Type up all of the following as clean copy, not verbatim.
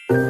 Tujuannya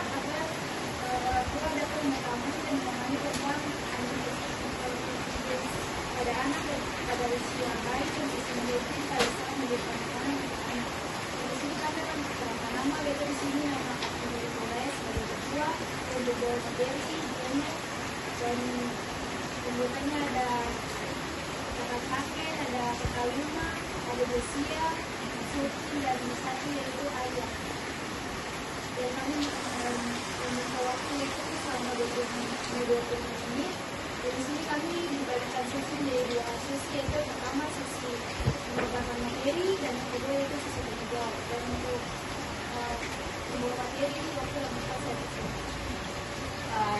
agar tua dapat mengetahui dan memahami tentang pada anak dan pada usia baik dan usia menjadi pada saat menjadi anak-anak. Di sini kami akan beberapa nama, yaitu di sini nama Aktivitas Mulai sebagai ketua, dan juga Bersi, dan kemudiannya ada kakak kakek, ada kakak lima, ada Desia, Suci, dan satu yaitu Ayah. Dan kami membuka waktu itu selama 20 menit. Dan di sini kami dibagikan sesi menjadi dua sesi, yaitu pertama sesi pembukaan materi dan yang kedua itu sesi menjawab. Dan untuk pembukaan materi ini waktu yang bisa saya berikan.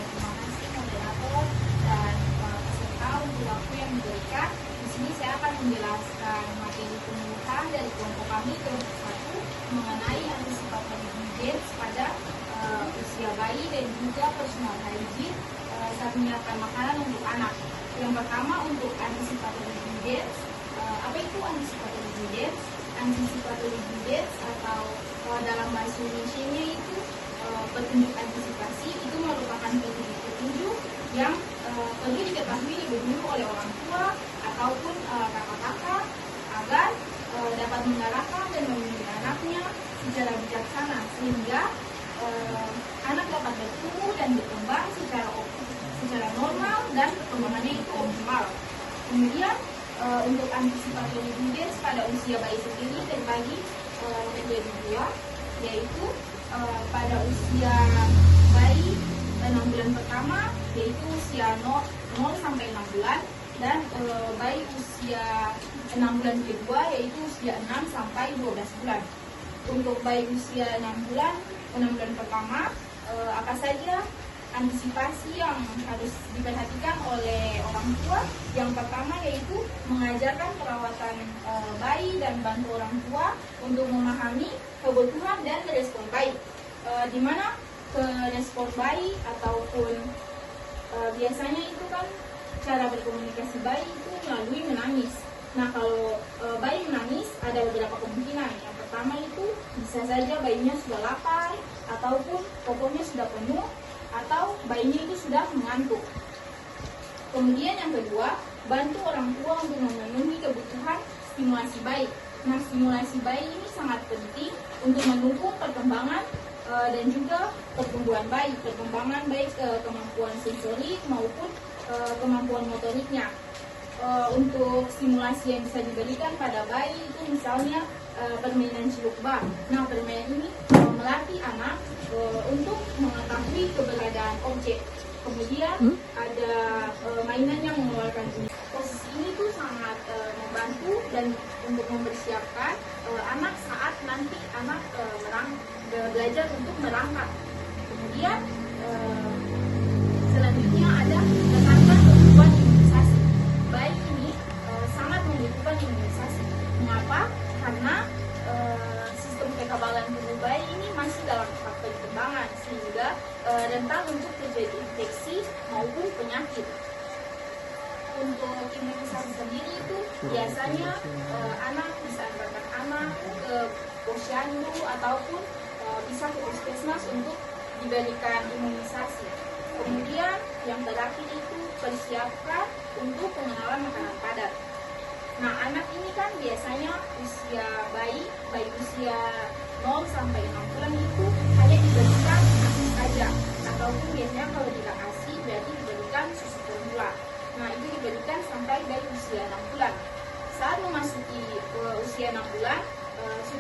Terima kasih moderator dan peserta untuk waktu yang diberikan. Di sini saya akan menjelaskan materi pembukaan dari kelompok kami kelompok 1 mengenai antisipatory disease pada usia bayi dan juga personal hygiene saat menyiapkan makanan untuk anak. Yang pertama untuk anticipatory disease. Apa itu anticipatory disease? Anticipatory disease atau dalam bahasa Indonesia-nya itu petunjuk antisipasi itu merupakan petunjuk yang perlu diketahui lebih dulu oleh orang tua ataupun kakak-kakak agar dapat mengarahkan dan membimbing anaknya secara bijaksana sehingga anak dapat bertumbuh dan berkembang secara normal dan perkembangannya itu optimal. Kemudian untuk antisipatory disease pada usia bayi sendiri terbagi menjadi dua, yaitu pada usia bayi 6 bulan pertama yaitu usia 0 sampai 6 bulan dan bayi usia 6 bulan kedua yaitu usia 6 sampai 12 bulan. Untuk bayi usia 6 bulan pertama apa saja antisipasi yang harus diperhatikan oleh orang tua? Yang pertama yaitu mengajarkan perawatan bayi dan bantu orang tua untuk memahami kebutuhan dan respon bayi. Di mana respon bayi ataupun biasanya itu kan cara berkomunikasi bayi itu melalui menangis. Nah kalau bayi menangis ada beberapa kemungkinan. Yang pertama itu bisa saja bayinya sudah lapar ataupun popoknya sudah penuh atau bayinya itu sudah mengantuk. Kemudian yang kedua, bantu orang tua untuk memenuhi kebutuhan stimulasi bayi. Nah stimulasi bayi ini sangat penting untuk mendukung perkembangan dan juga pertumbuhan bayi, perkembangan baik kemampuan sensorik maupun kemampuan motoriknya. Untuk stimulasi yang bisa diberikan pada bayi itu misalnya permainan ciluk bak. Nah permainan ini melatih anak untuk mengetahui keberadaan objek. Kemudian ada mainan yang mengeluarkan bunyi. Posisi ini tuh sangat membantu dan untuk mempersiapkan anak saat nanti anak belajar untuk merangkak. Kemudian selanjutnya ada menekankan kebutuhan imunisasi. Bayi ini sangat membutuhkan imunisasi. Mengapa? Karena sistem kekebalan tubuh bayi ini masih dalam tahap perkembangan sehingga rentan untuk terjadi infeksi maupun penyakit. Untuk imunisasi sendiri itu biasanya anak bisa antarkan anak ke posyandu ataupun bisa ke puskesmas untuk diberikan imunisasi. Kemudian yang terakhir itu persiapkan untuk pengenalan makanan padat. Nah anak ini kan biasanya usia bayi usia 0 sampai 6 bulan itu hanya diberikan ASI saja, ataupun biasanya kalau tidak ASI berarti diberikan susu formula. Nah itu diberikan sampai bayi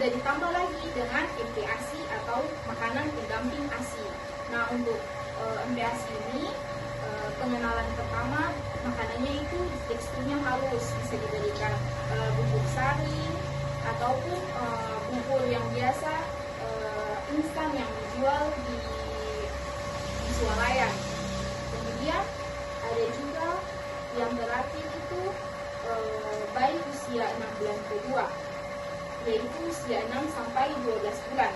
juga ditambah lagi dengan MPASI atau makanan pendamping ASI. Nah, untuk MPASI ini pengenalan pertama, makanannya itu teksturnya halus, bisa diberikan bubur sari ataupun bubur yang biasa instan yang dijual di swalayan. Kemudian ada juga yang terakhir itu bayi usia 6 bulan kedua, yaitu usia 6 sampai 12 bulan.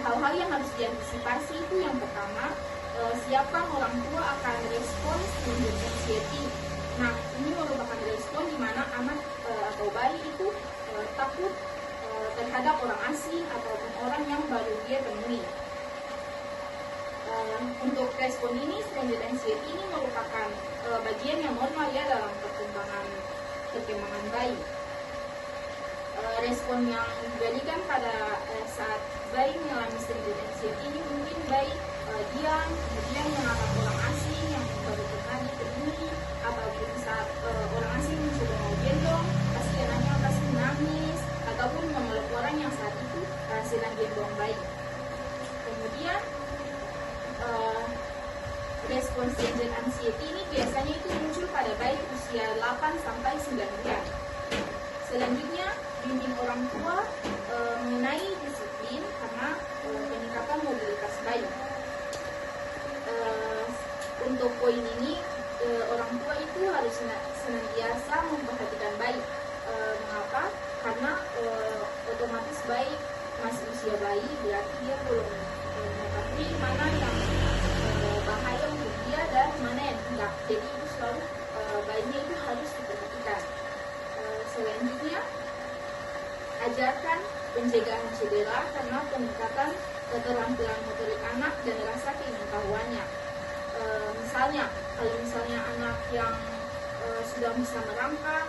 Hal-hal yang harus diantisipasi itu yang pertama, siapa orang tua akan respon stringent anxiety. Nah, ini merupakan respon di mana anak atau bayi itu takut terhadap orang asing ataupun orang yang baru dia temui. Untuk respon ini, stringent anxiety ini merupakan bagian yang normal ya dalam perkembangan bayi. Respon yang diberikan pada saat bayi mengalami stringent anxiety ini mungkin bayi diam, kemudian menatap orang asing yang baru pernah ditemui, ataupun saat orang asing sudah mau gendong, pasti anaknya pasti menangis, ataupun memeluk orang yang saat itu sedang gendong bayi. Kemudian respon stringent anxiety ini biasanya itu muncul pada bayi usia 8 sampai 9 bulan. Selanjutnya, bimbing orang tua mengenai disiplin karena peningkatan mobilitas bayi. Untuk poin ini, orang tua itu harus senantiasa memperhatikan bayi. Mengapa? Karena otomatis bayi masih usia bayi, berarti dia belum mengetahui mana yang bahaya untuk dia dan mana yang tidak. Jadi itu selalu bayinya itu harus diperhatikan. Selanjutnya, ajarkan pencegahan cedera karena peningkatan keterampilan motorik anak dan rasa keingetahuannya. Misalnya, kalau misalnya anak yang sudah bisa merangkak,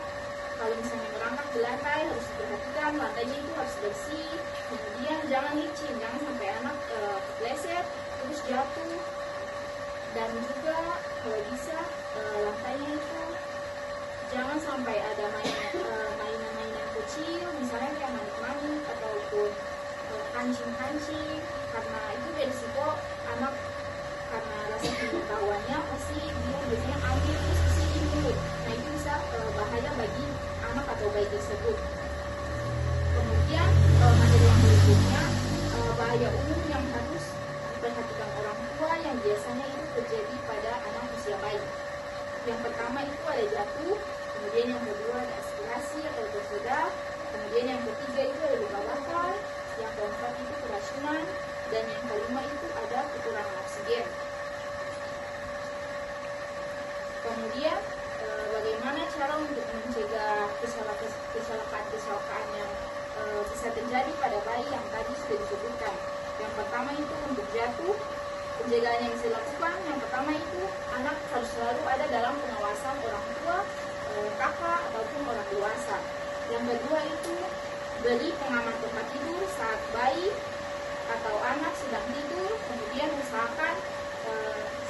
kalau misalnya merangkak di lantai harus diperhatikan, lantainya itu harus bersih. Kemudian jangan licin, jangan sampai anak kepleset terus jatuh. Dan juga kalau bisa lantainya itu jangan sampai ada mainan-mainan kecil, misalnya kayak manik-manik ataupun kancing-kancing, karena itu berisiko anak karena rasa pengetahuannya pasti dia biasanya ambil terus di mulut. Nah, itu bisa bahaya bagi anak atau bayi tersebut. Kemudian materi yang berikutnya, bahaya umum yang harus diperhatikan orang tua yang biasanya itu terjadi pada anak usia bayi. Yang pertama itu ada jatuh, kemudian yang kedua ada aspirasi atau tersedak, kemudian yang ketiga itu ada luka bakar, yang keempat itu keracunan, dan yang kelima itu ada kekurangan oksigen. Kemudian bagaimana cara untuk mencegah kecelakaan yang bisa terjadi pada bayi yang tadi sudah disebutkan. Yang pertama itu untuk jatuh, pencegahan yang bisa dilakukan. Yang pertama itu anak harus selalu ada dalam pengawasan orang tua, kakak ataupun orang dewasa. Yang kedua itu beri pengaman tempat tidur saat bayi atau anak sedang tidur. Kemudian usahakan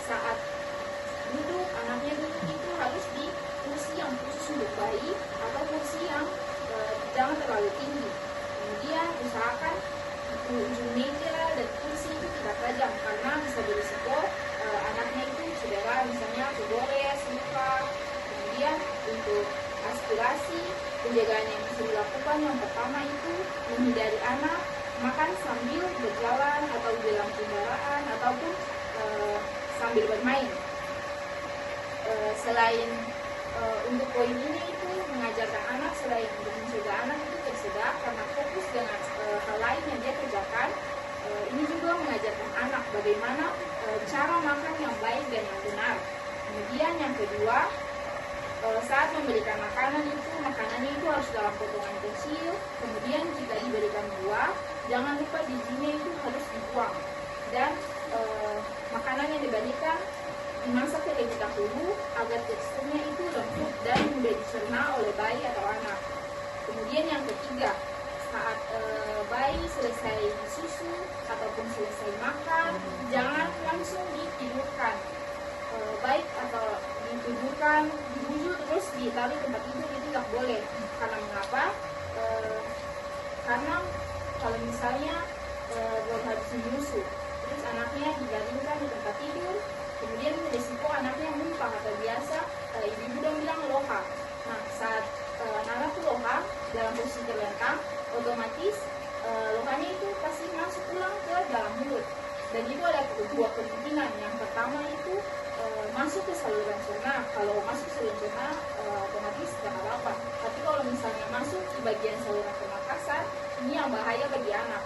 saat duduk, anaknya duduk itu harus di kursi yang khusus untuk bayi atau kursi yang jangan terlalu tinggi. Kemudian usahakan ujung meja dan kursi itu tidak tajam karena bisa berisiko anaknya itu cedera, misalnya kegores, luka. Kemudian untuk aspirasi, penjagaan yang bisa dilakukan yang pertama itu menghindari anak makan sambil berjalan atau di dalam kendaraan ataupun sambil bermain. Selain untuk poin ini itu mengajarkan anak, selain untuk mencegah anak itu tersedak karena fokus dengan hal lain yang dia kerjakan, ini juga mengajarkan anak bagaimana cara makan yang baik dan yang benar. Kemudian yang kedua, saat memberikan makanan itu, makanannya itu harus dalam potongan kecil. Kemudian jika diberikan buah, jangan lupa bijinya itu harus dibuang. Dan makanan yang diberikan dimasak terlebih dahulu agar teksturnya itu lembut dan mudah dicerna oleh bayi atau anak. Kemudian yang ketiga, saat bayi selesai disusu ataupun selesai makan, jangan langsung ditidurkan. Baik atau ditidurkan, dibujuk terus ditaruh tempat tidur itu tidak boleh. Karena mengapa? Karena kalau misalnya baru habis menyusu, terus anaknya dibaringkan di tempat tidur, kemudian risiko anaknya muntah atau biasa ibu-ibu udah bilang loha. Nah, saat anak tuh loha dalam posisi terlentang, otomatis lohanya itu pasti masuk ulang ke dalam mulut. Dan itu ada dua kemungkinan. Yang pertama itu masuk ke saluran cerna. Kalau masuk saluran cerna otomatis tidak apa-apa. Tapi kalau misalnya masuk di bagian saluran pernapasan, ini yang bahaya bagi anak.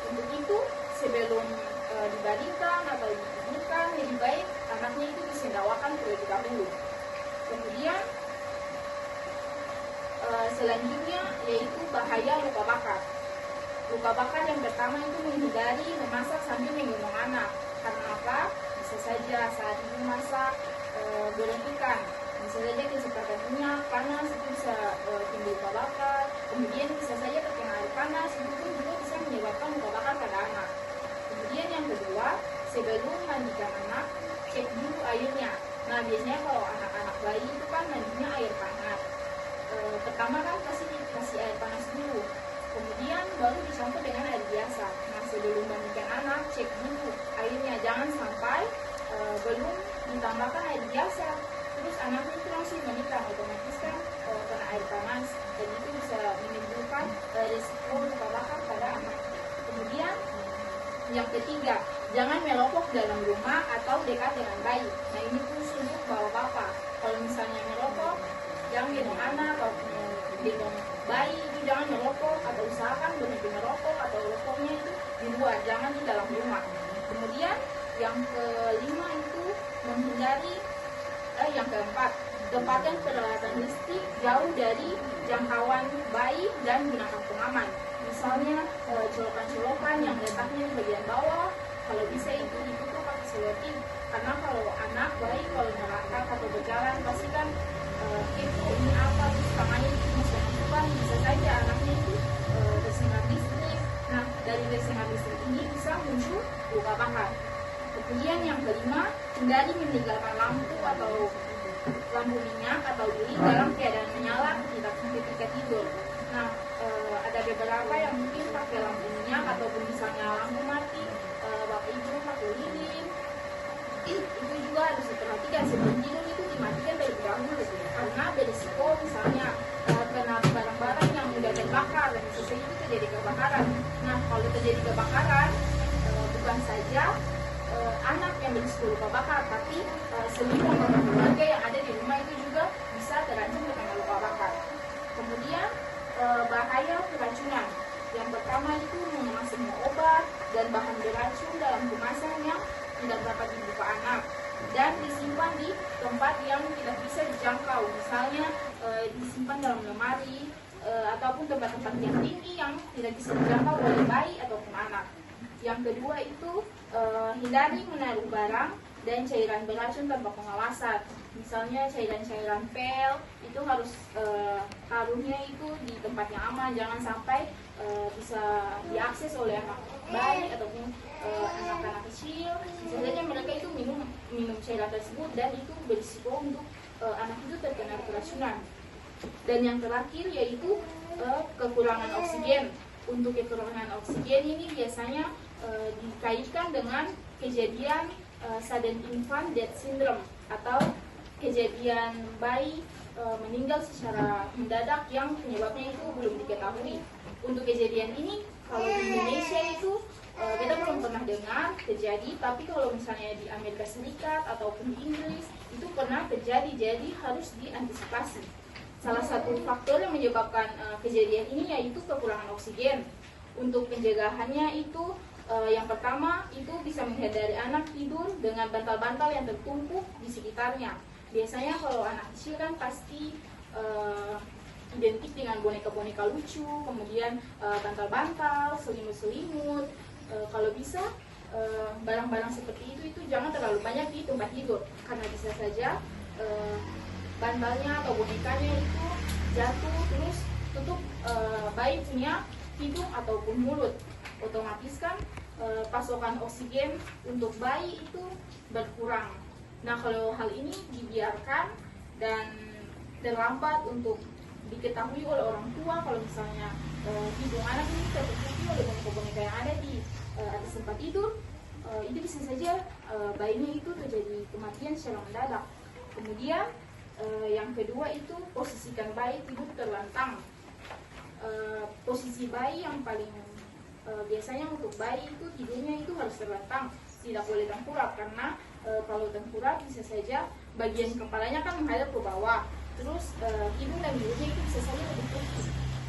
Untuk itu sebelum dibaringkan atau ditidurkan, lebih baik anaknya itu disendawakan terlebih dahulu. Kemudian selanjutnya yaitu bahaya luka bakar. Luka bakar yang pertama itu menghindari memasak sambil menggendong anak. Karena apa? Bisa saja saat ibu masak goreng ikan, bisa saja kecepatan minyak panas itu bisa timbul luka bakar. Kemudian bisa saja terkena air panas, itu pun juga bisa menyebabkan luka bakar pada anak. Kemudian yang kedua, sebelum mandikan anak, cek dulu airnya. Nah, biasanya kalau anak-anak bayi itu kan mandinya air panas. Pertama kan pasti dikasih air panas dulu, kemudian baru dicampur dengan air biasa. Nah, sebelum mandikan anak, cek dulu airnya, jangan sampai belum ditambahkan air biasa terus anaknya itu langsung menikah, otomatis kan kena air panas, dan itu bisa menimbulkan risiko luka bakar pada anak. Kemudian yang ketiga, jangan merokok dalam rumah atau dekat dengan bayi. Nah, ini khusus untuk bapak-bapak. Kalau misalnya merokok, jangan gendong anak atau gendong bayi itu jangan merokok, atau usahakan berhenti merokok atau rokoknya itu di luar, jangan di dalam rumah. Kemudian yang kelima itu menghindari yang keempat, tempatkan peralatan listrik jauh dari jangkauan bayi dan gunakan pengaman. Misalnya colokan-colokan yang letaknya di bagian bawah, kalau bisa itu ditutup pakai selotip. Karena kalau anak bayi kalau merangkak atau berjalan pasti kan itu ini apa, terus tangannya itu masuk-masukan, bisa saja anaknya itu tersengat listrik. Nah, dari tersengat listrik ini bisa muncul luka bakar. Kemudian yang kelima, hindari meninggalkan lampu atau lampu minyak atau lilin dalam keadaan menyala ketika tidur. Nah, ada beberapa yang mungkin pakai lampu minyak ataupun misalnya lampu mati, bapak ibu pakai lilin. Itu juga harus diperhatikan, sebelum tidur itu dimatikan terlebih dahulu, karena berisiko misalnya kena barang-barang yang mudah terbakar dan bisa saja itu terjadi kebakaran. Nah, kalau terjadi kebakaran bukan saja anak yang berisiko luka bakar, tapi seluruh anggota keluarga yang ada di rumah itu juga bisa terancam dengan luka bakar. Kemudian bahaya keracunan. Yang pertama itu mengemas semua obat dan bahan beracun dalam kemasan yang tidak dapat dibuka anak dan disimpan di tempat yang tidak bisa dijangkau, misalnya disimpan dalam lemari ataupun tempat-tempat yang tinggi yang tidak bisa dijangkau oleh bayi ataupun anak. Yang kedua itu hindari menaruh barang dan cairan beracun tanpa pengawasan. Misalnya cairan-cairan pel itu harus taruhnya itu di tempat yang aman, jangan sampai bisa diakses oleh anak bayi ataupun anak-anak kecil. Misalnya mereka itu minum cairan tersebut dan itu berisiko untuk anak itu terkena keracunan. Dan yang terakhir yaitu kekurangan oksigen. Untuk kekurangan oksigen ini biasanya dikaitkan dengan kejadian sudden infant death syndrome atau kejadian bayi meninggal secara mendadak yang penyebabnya itu belum diketahui. Untuk kejadian ini kalau di Indonesia itu kita belum pernah dengar terjadi, tapi kalau misalnya di Amerika Serikat ataupun di Inggris itu pernah terjadi, jadi harus diantisipasi. Salah satu faktor yang menyebabkan kejadian ini yaitu kekurangan oksigen. Untuk pencegahannya itu yang pertama itu bisa menghindari anak tidur dengan bantal-bantal yang tertumpuk di sekitarnya. Biasanya kalau anak kecil kan pasti identik dengan boneka-boneka lucu, kemudian bantal-bantal, selimut-selimut. Kalau bisa barang-barang seperti itu jangan terlalu banyak di tempat tidur, karena bisa saja bantalnya atau bonekanya itu jatuh terus tutup bayi punya hidung ataupun mulut. Otomatis kan pasokan oksigen untuk bayi itu berkurang. Nah, kalau hal ini dibiarkan dan terlambat untuk diketahui oleh orang tua kalau misalnya hidung anak ini tertutupi oleh boneka-boneka yang ada di atas tempat tidur, itu bisa saja bayinya itu terjadi kematian secara mendadak. Kemudian yang kedua itu posisikan bayi tidur terlentang. Posisi bayi yang paling biasanya untuk bayi itu tidurnya itu harus terlentang, tidak boleh tengkurap, karena kalau tengkurap bisa saja bagian kepalanya kan menghadap ke bawah, terus hidung dan mulutnya itu bisa saja tertutup.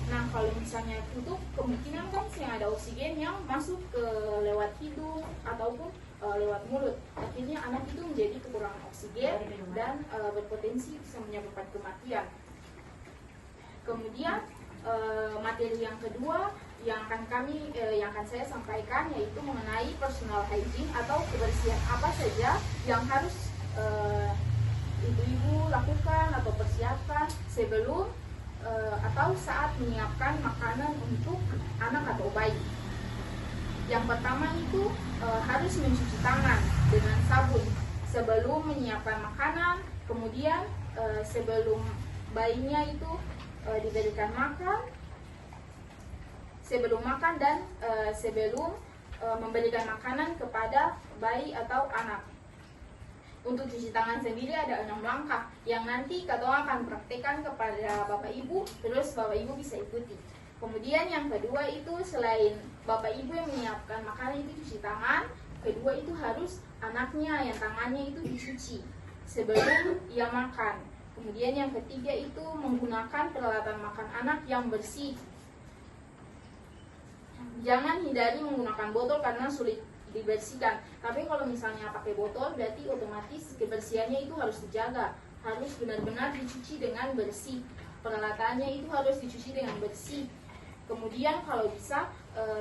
Nah kalau misalnya tutup, kemungkinan kan yang ada oksigen yang masuk ke lewat hidung ataupun lewat mulut, akhirnya anak itu menjadi kekurangan oksigen dan berpotensi bisa menyebabkan kematian. Kemudian materi yang kedua yang akan saya sampaikan yaitu mengenai personal hygiene atau kebersihan apa saja yang harus ibu-ibu lakukan atau persiapkan sebelum atau saat menyiapkan makanan untuk anak atau bayi. Yang pertama itu harus mencuci tangan dengan sabun sebelum menyiapkan makanan, kemudian sebelum bayinya itu diberikan makan, sebelum makan dan sebelum memberikan makanan kepada bayi atau anak. Untuk cuci tangan sendiri ada 6 langkah yang nanti Katong akan praktekkan kepada Bapak Ibu, terus Bapak Ibu bisa ikuti. Kemudian yang kedua itu selain Bapak Ibu yang menyiapkan makanan itu cuci tangan, kedua itu harus anaknya yang tangannya itu dicuci sebelum ia makan. Kemudian yang ketiga itu menggunakan peralatan makan anak yang bersih. Jangan hindari menggunakan botol karena sulit dibersihkan. Tapi kalau misalnya pakai botol berarti otomatis kebersihannya itu harus dijaga, harus benar-benar dicuci dengan bersih. Peralatannya itu harus dicuci dengan bersih. Kemudian kalau bisa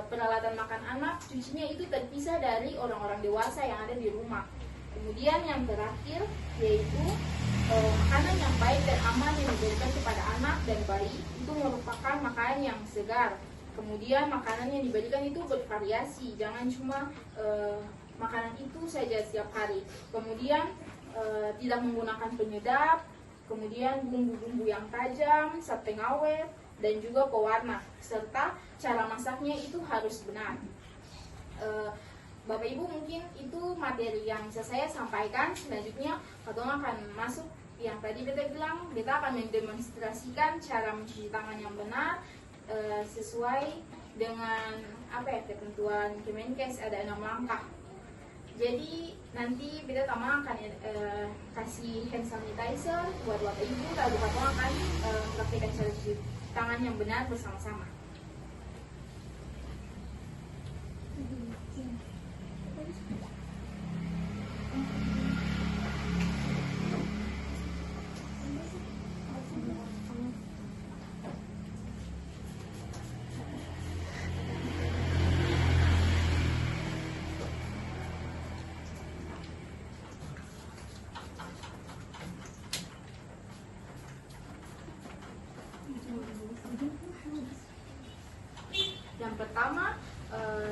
peralatan makan anak cucinya itu terpisah dari orang-orang dewasa yang ada di rumah. Kemudian yang terakhir yaitu makanan yang baik dan aman yang diberikan kepada anak dan bayi itu merupakan makanan yang segar. Kemudian makanan yang diberikan itu bervariasi, jangan cuma makanan itu saja setiap hari. Kemudian tidak menggunakan penyedap, kemudian bumbu-bumbu yang tajam, zat pengawet, dan juga pewarna, serta cara masaknya itu harus benar. Bapak Ibu mungkin itu materi yang bisa saya sampaikan. Selanjutnya Katong akan masuk yang tadi kita bilang, kita akan mendemonstrasikan cara mencuci tangan yang benar sesuai dengan ketentuan Kemenkes, ada 6 langkah. Jadi nanti kita akan kasih hand sanitizer buat Bapak Ibu, lalu Katong akan praktekkan cara cuci tangan yang benar bersama-sama. Yang pertama,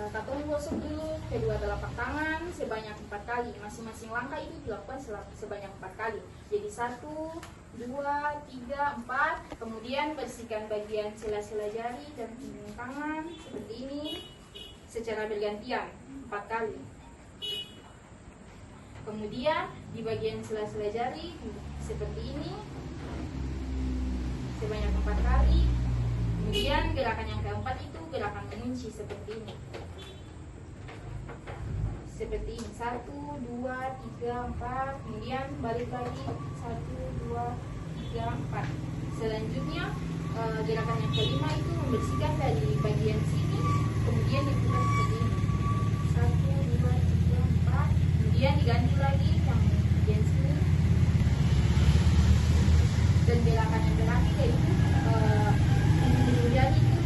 Katong gosok dulu kedua telapak tangan sebanyak 4 kali. Masing-masing langkah itu dilakukan sebanyak 4 kali. Jadi 1, 2, 3, 4. Kemudian bersihkan bagian sela-sela jari dan punggung tangan seperti ini secara bergantian 4 kali. Kemudian di bagian sela-sela jari seperti ini sebanyak 4 kali. Kemudian gerakan yang keempat itu gerakan mengunci seperti ini. Seperti ini, 1, 2, 3, 4. Kemudian balik lagi 1, 2, 3, 4. Selanjutnya gerakan yang kelima itu membersihkan dari bagian sini, kemudian diputar seperti ini. 1, 2, 3, 4. Kemudian diganti lagi yang bagian sini. Dan gerakan yang terakhir yaitu jari itu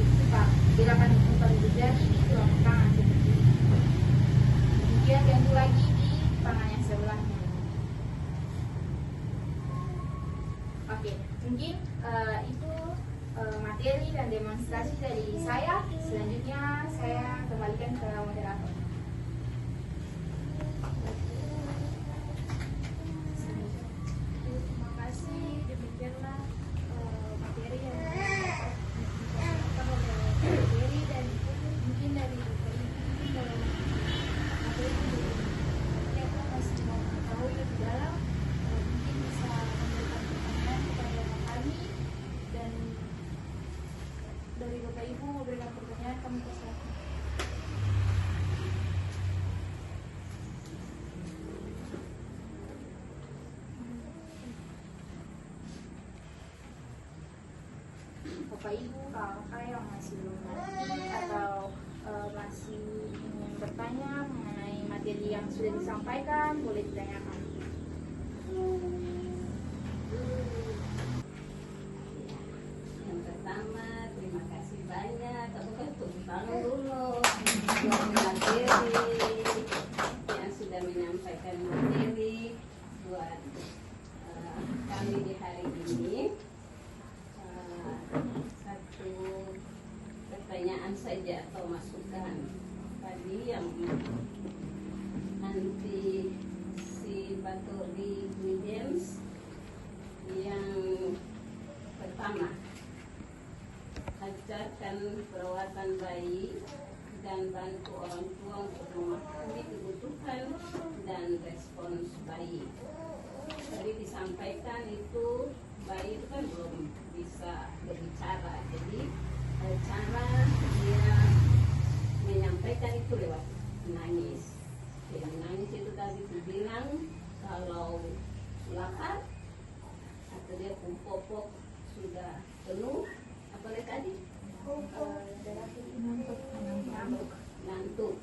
diputar, gerakan diputar jari di tulang tangan seperti ini. Kemudian ganti lagi di tangan yang sebelahnya. Oke, mungkin itu materi dan demonstrasi dari saya. Selanjutnya saya kembalikan ke moderator. Terima kasih, demikianlah materi Bapak Ibu, kakak yang masih belum ngerti atau masih ingin bertanya mengenai materi yang sudah disampaikan, boleh ditanyakan. Yang pertama, terima kasih banyak. Kamu kan tepuk tangan dulu buat materi yang sudah menyampaikan materi buat kami di hari ini. Satu pertanyaan saja atau masukan tadi yang nanti si Baturi Williams yang pertama, ajarkan perawatan bayi dan bantu orang tua untuk memahami kebutuhan dan respons bayi. Tadi disampaikan itu bayi itu kan belum bisa berbicara, jadi cara dia menyampaikan itu lewat menangis. Dia menangis itu tadi dibilang kalau lapar atau dia popok sudah penuh, apalagi tadi ngantuk.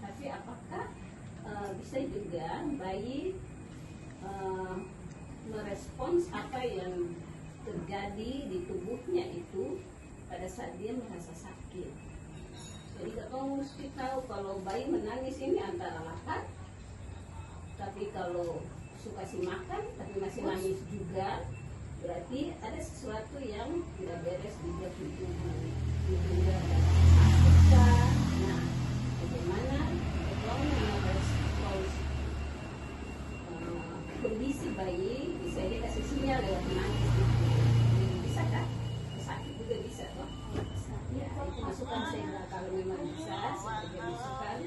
Tapi apakah bisa juga bayi merespons apa yang terjadi di tubuhnya itu pada saat dia merasa sakit? Jadi kamu mesti tahu kalau bayi menangis ini antara lapar, tapi kalau suka kasih makan tapi masih nangis juga, berarti ada sesuatu yang tidak beres di dia tubuh. Dia sakit. Nah, bagaimana kamu merespons kondisi bayi? Bisa dia kasih sinyal lewat menangis itu. Bisa kan? Sakit juga bisa toh. Ya, itu masukan saya kalau memang bisa, saya juga masukan.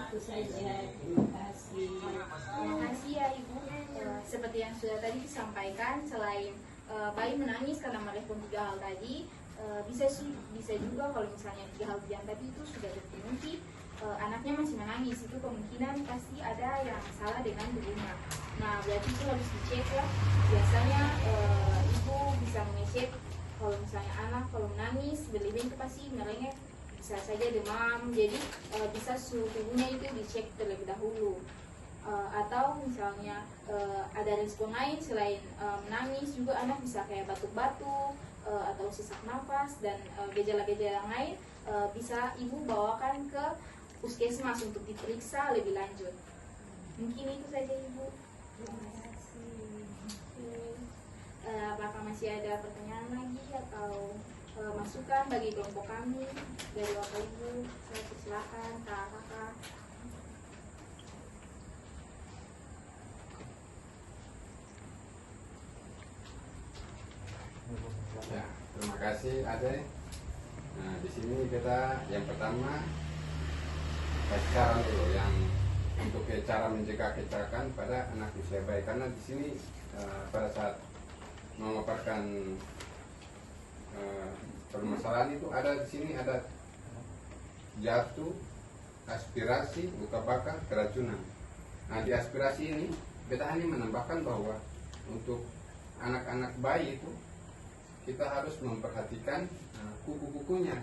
Itu saja, terima kasih. Terima kasih ya Ibu. Seperti yang sudah tadi disampaikan, selain bayi menangis karena merespon 3 hal tadi, bisa juga kalau misalnya 3 hal yang tadi itu sudah terpenuhi, anaknya masih menangis, itu kemungkinan pasti ada yang salah dengan tubuhnya. Nah, berarti itu harus dicek ya. Biasanya ibu bisa mengecek kalau misalnya anak kalau menangis berlebihan itu pasti merengek, bisa saja demam, jadi bisa suhu tubuhnya itu dicek terlebih dahulu. Atau misalnya ada respon lain selain menangis, juga anak bisa kayak batuk-batuk atau sesak nafas dan gejala-gejala yang lain, bisa ibu bawakan ke puskesmas untuk diperiksa lebih lanjut. Mungkin itu saja Ibu. Terima kasih. Apakah masih ada pertanyaan lagi atau masukan bagi kelompok kami dari Bapak Ibu? Saya persilakan kakak. Ya, terima kasih Ade. Nah, di sini kita yang pertama sekarang dulu yang untuk cara mencegah kecelakaan pada anak usia bayi, karena di sini pada saat memaparkan permasalahan itu ada di sini ada jatuh, aspirasi, luka bakar, keracunan. Nah, di aspirasi ini kita hanya menambahkan bahwa untuk anak-anak bayi itu kita harus memperhatikan kuku-kukunya,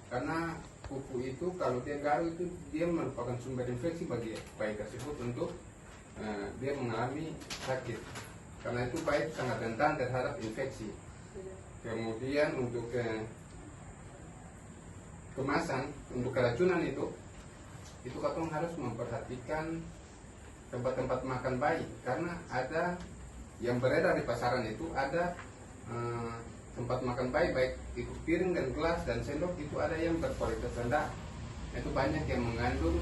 karena kuku itu kalau dia garu itu dia merupakan sumber infeksi bagi bayi tersebut untuk dia mengalami sakit, karena itu bayi sangat rentan terhadap infeksi. Kemudian untuk kemasan, untuk keracunan itu katong harus memperhatikan tempat-tempat makan bayi, karena ada yang beredar di pasaran itu ada tempat makan bayi, baik itu piring dan gelas dan sendok, itu ada yang berkualitas rendah, itu banyak yang mengandung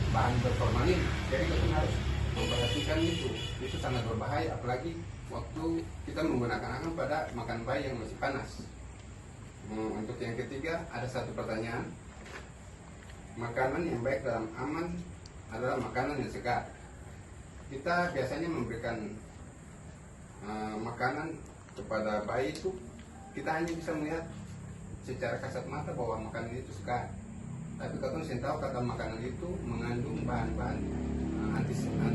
bahan berformalin. Jadi kita harus memperhatikan itu sangat berbahaya, apalagi waktu kita menggunakan anak pada makan bayi yang masih panas. Untuk yang ketiga, ada satu pertanyaan, makanan yang baik dalam aman adalah makanan yang segar. Kita biasanya memberikan makanan kepada bayi itu, kita hanya bisa melihat secara kasat mata bahwa makanan itu segar, tapi kita harus tahu kata makanan itu mengandung bahan-bahan antiseptik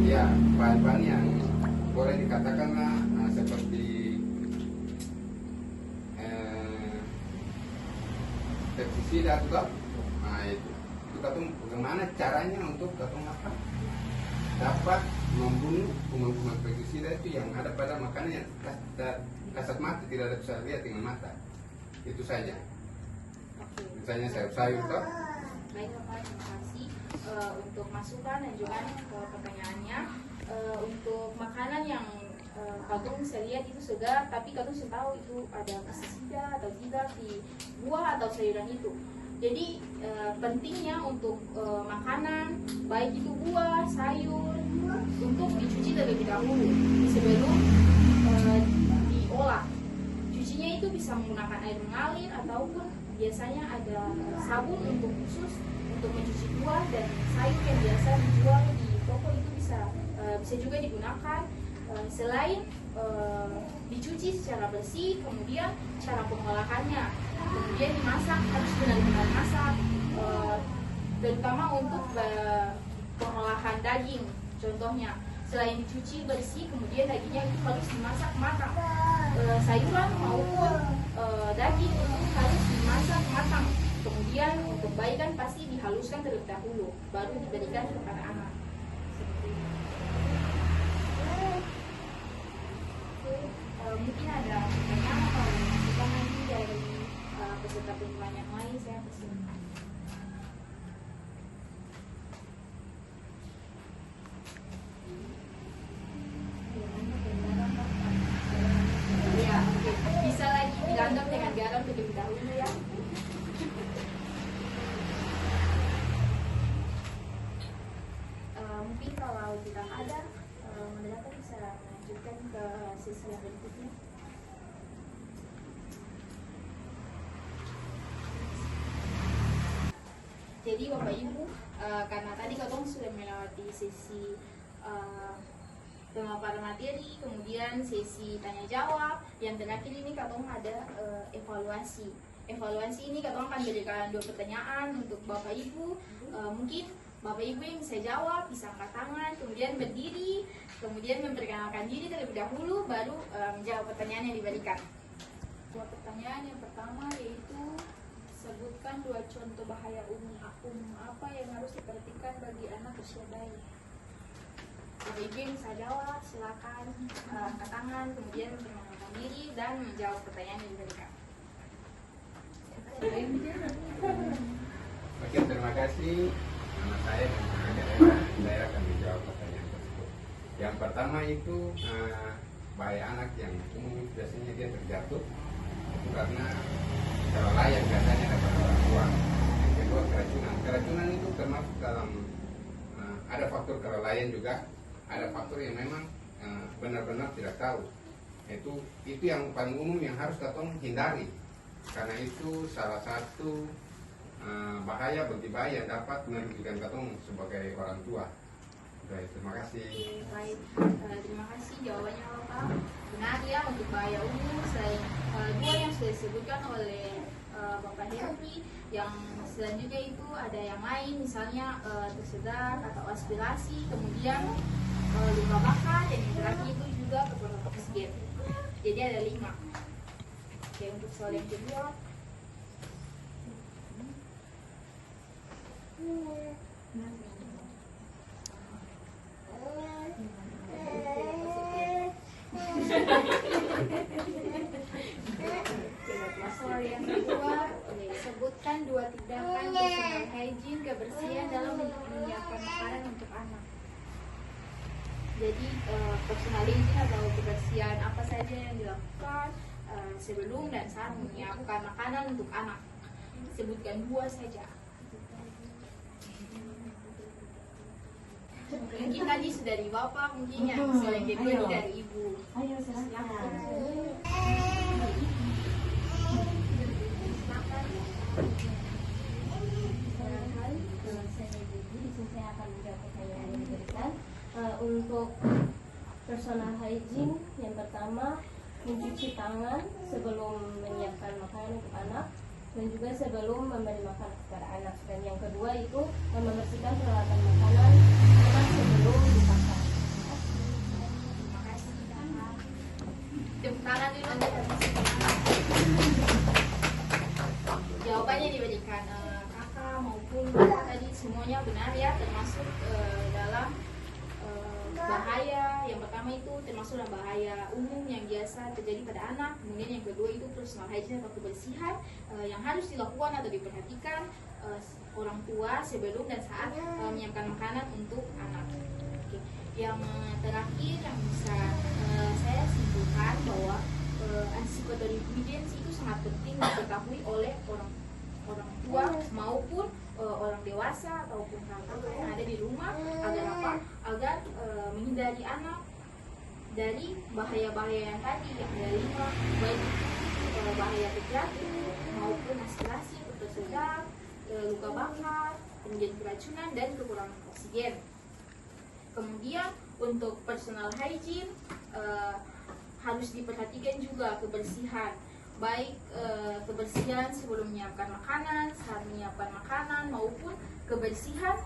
ya bahan-bahan yang boleh dikatakanlah seperti pestisida atau itu katong bagaimana caranya untuk katong apa dapat membunuh kuman-kuman pestisida itu yang ada pada makanan yang kasat mata, tidak ada bisa lihat dengan mata. Itu saja. Oke. Misalnya sayur-sayur toh. Baik Bapak, terima kasih untuk masukan dan juga ke pertanyaannya. Untuk makanan yang Kagum bisa lihat itu segar, tapi Kagum bisa tahu itu ada pestisida atau tidak di buah atau sayuran itu. Jadi pentingnya untuk makanan, baik itu buah, sayur, untuk dicuci terlebih dahulu sebelum diolah. Cucinya itu bisa menggunakan air mengalir ataupun biasanya ada sabun untuk khusus untuk mencuci buah dan sayur yang biasa dijual di toko itu bisa juga digunakan. Selain dicuci secara bersih, kemudian cara pengolahannya, kemudian dimasak harus benar-benar masak, terutama untuk pengolahan daging. Contohnya, selain dicuci bersih, kemudian dagingnya itu harus dimasak matang. Sayuran maupun daging itu harus dimasak matang. Kemudian untuk bayi kan pasti dihaluskan terlebih dahulu, baru diberikan kepada anak. Mungkin ada pertanyaan atau masukan lagi dari peserta penilaian yang lain, saya persilakan. Ya, oke. Bisa lagi direndam dengan garam terlebih dahulu ya. Mungkin kalau tidak ada, moderator bisa melanjutkan ke sesi yang berikutnya. Jadi Bapak Ibu, karena tadi Katong sudah melewati sesi pemaparan materi, kemudian sesi tanya jawab, yang terakhir ini Katong ada evaluasi. Evaluasi ini Katong akan berikan 2 pertanyaan untuk Bapak Ibu. Mungkin Bapak Ibu yang bisa jawab, bisa angkat tangan, kemudian berdiri, kemudian memperkenalkan diri terlebih dahulu, baru menjawab pertanyaan yang diberikan. 2 pertanyaan, yang pertama yaitu sebutkan 2 contoh bahaya umum apa yang harus diperhatikan bagi anak usia bayi. Bapak Ibu yang bisa jawab, silakan angkat tangan, kemudian memperkenalkan diri dan menjawab pertanyaan yang diberikan. Oke, terima kasih. Nama saya saya akan menjawab pertanyaan tersebut. Yang pertama itu bahaya anak yang umum biasanya dia terjatuh itu karena kelalaian biasanya dapat orang tua. Yang kedua keracunan. Keracunan itu termasuk dalam ada faktor kelalaian juga, ada faktor yang memang benar-benar tidak tahu. Itu yang paling umum yang harus Katong hindari. Karena itu salah satu bahaya bagi bayi yang dapat merugikan Katong sebagai orang tua. Baik, terima kasih. Baik, terima kasih jawabannya Bapak. Benar ya, untuk bahaya umum selain 2 yang sudah disebutkan oleh Bapak Henry, yang selanjutnya itu ada yang lain, misalnya tersedak atau aspirasi, kemudian luka bakar, dan yang terakhir itu juga kekurangan oksigen. Jadi ada 5. Oke, untuk soal yang kedua, soal yang kedua, sebutkan 2 tindakan personal hygiene kebersihan dalam menyiapkan makanan untuk anak. Jadi personal hygiene atau kebersihan apa saja yang dilakukan sebelum dan saat menyiapkan makanan untuk anak. Sebutkan 2 saja. Mungkin tadi sudah dari Bapak, mungkin yang soal yang kedua ini dari Ibu. Ayo silakan. Saya akan menjawab pertanyaan yang diberikan. Untuk personal hygiene, yang pertama mencuci tangan sebelum menyiapkan makanan untuk anak dan juga sebelum memberi makan kepada anak. Dan yang kedua itu membersihkan peralatan makanan anak sebelum dipakai. Anda habis anak? Jawabannya diberikan kakak maupun bapak tadi semuanya benar ya, termasuk dalam bahaya. Yang pertama itu termasuk dalam bahaya umum yang biasa terjadi pada anak. Kemudian yang kedua itu personal hygiene atau kebersihan yang harus dilakukan atau diperhatikan orang tua sebelum dan saat menyiapkan makanan untuk anak. Oke. Yang terakhir yang bisa saya simpulkan bahwa anticipatory ingredients itu sangat penting diketahui oleh orang tua maupun orang dewasa ataupun kakak yang ada di rumah agar apa? Agar menghindari anak dari bahaya-bahaya yang tadi yang ada 5, baik bahaya terjatuh maupun aspirasi, tersedap, luka bakar, kemudian keracunan dan kekurangan oksigen. Kemudian untuk personal hygiene harus diperhatikan juga kebersihan, baik kebersihan sebelum menyiapkan makanan, saat menyiapkan makanan, maupun kebersihan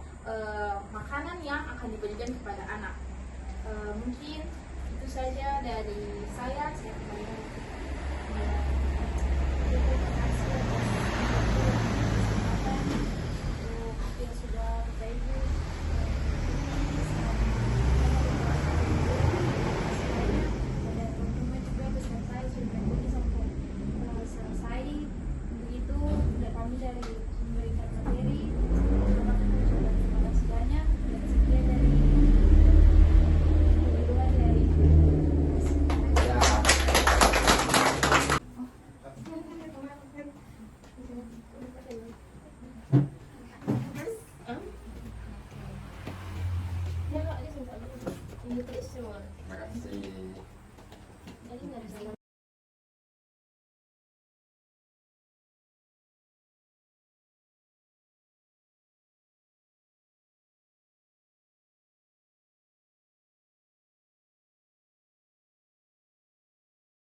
makanan yang akan diberikan kepada anak. Mungkin itu saja dari saya kembali.